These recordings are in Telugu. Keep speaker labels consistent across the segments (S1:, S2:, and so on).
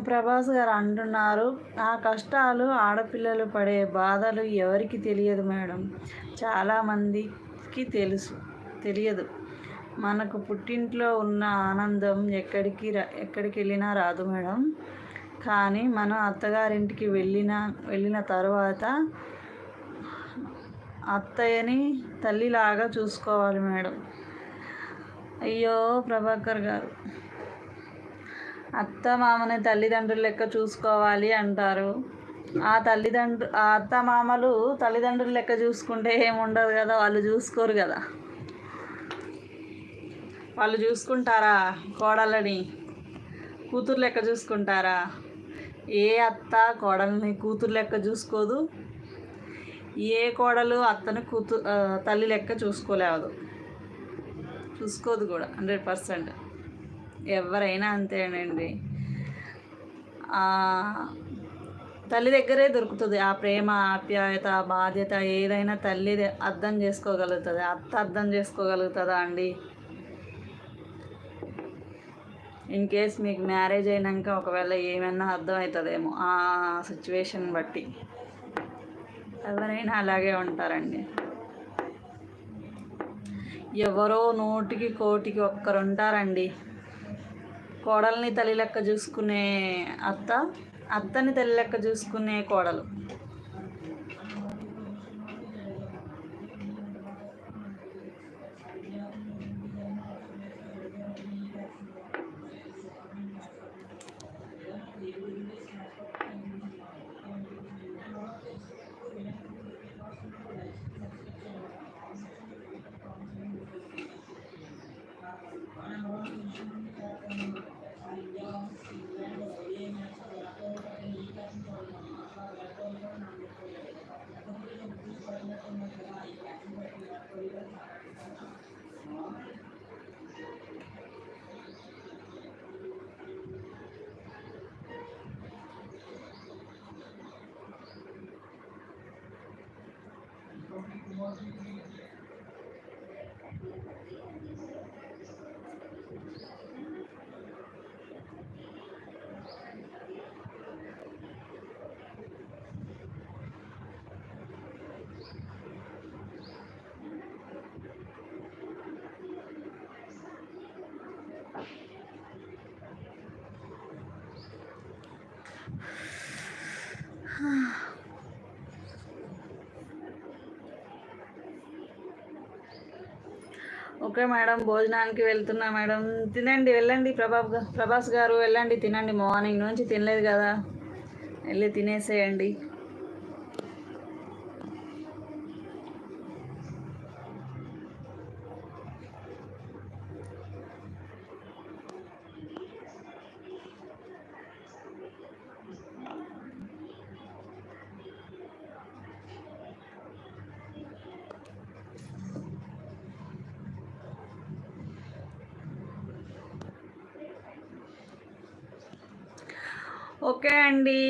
S1: ప్రభాస్ గారు అంటున్నారు, ఆ కష్టాలు ఆడపిల్లలు పడే బాధలు ఎవరికి తెలియదు మేడం. చాలామందికి తెలియదు. మనకు పుట్టింట్లో ఉన్న ఆనందం ఎక్కడికి వెళ్ళినా రాదు మేడం. కానీ మనం అత్తగారింటికి వెళ్ళిన తర్వాత అత్తయ్యని తల్లిలాగా చూసుకోవాలి మేడం. అయ్యో ప్రభాకర్ గారు, అత్త మామని తల్లిదండ్రులు లెక్క చూసుకోవాలి అంటారు. ఆ అత్త మామలు తల్లిదండ్రులు లెక్క చూసుకుంటే ఏముండదు కదా, వాళ్ళు చూసుకోరు కదా. వాళ్ళు చూసుకుంటారా కోడళ్ళని? కూతురు లెక్క చూసుకుంటారా? ఏ అత్త కోడల్ని కూతురు లెక్క చూసుకోదు. ఏ కోడలు అత్తను తల్లి లెక్క చూసుకోదు కూడా 100%. ఎవరైనా అంతేనండి. తల్లి దగ్గరే దొరుకుతుంది ఆ ప్రేమ, ఆప్యాయత, బాధ్యత. ఏదైనా తల్లి అర్థం చేసుకోగలుగుతుంది. అత్త అర్థం చేసుకోగలుగుతుందా అండి? ఇన్ కేస్ మీకు మ్యారేజ్ అయినాక ఒకవేళ ఏమైనా అర్థమవుతుందేమో ఆ సిచ్యువేషన్ బట్టి. ఎవరైనా అలాగే ఉంటారండి. ఎవరో 100కి 1,00,00,000 ఒక్కరు ఉంటారండి. కోడల్ని తల్లి లెక్క చూసుకునే అత్తని తల్లి లెక్క చూసుకునే కోడలు. ఓకే మేడం, భోజనానికి వెళ్తున్నా మేడం. తినండి, వెళ్ళండి. ప్రభాస్ గారు వెళ్ళండి, తినండి. మార్నింగ్ నుంచి తినలేదు కదా, వెళ్ళి తినేసేయండి. ఓకే అండి,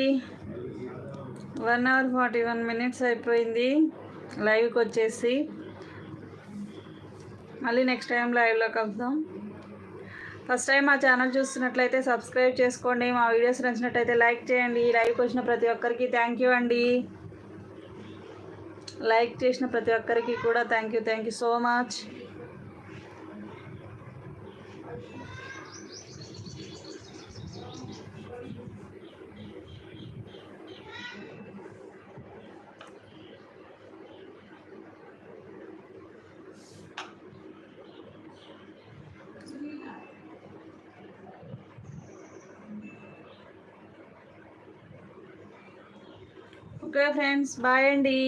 S1: 1 hour 41 minutes అయిపోయింది లైవ్కి వచ్చేసి. మళ్ళీ నెక్స్ట్ టైం లైవ్లో కలుద్దాం. ఫస్ట్ టైం మా ఛానల్ చూస్తున్నట్లయితే సబ్స్క్రైబ్ చేసుకోండి. మా వీడియోస్ నచ్చినట్టయితే లైక్ చేయండి. లైవ్కి వచ్చిన ప్రతి ఒక్కరికి థ్యాంక్ యూ అండి. లైక్ చేసిన ప్రతి ఒక్కరికి కూడా thank you so much. Okay friends, bye అండి.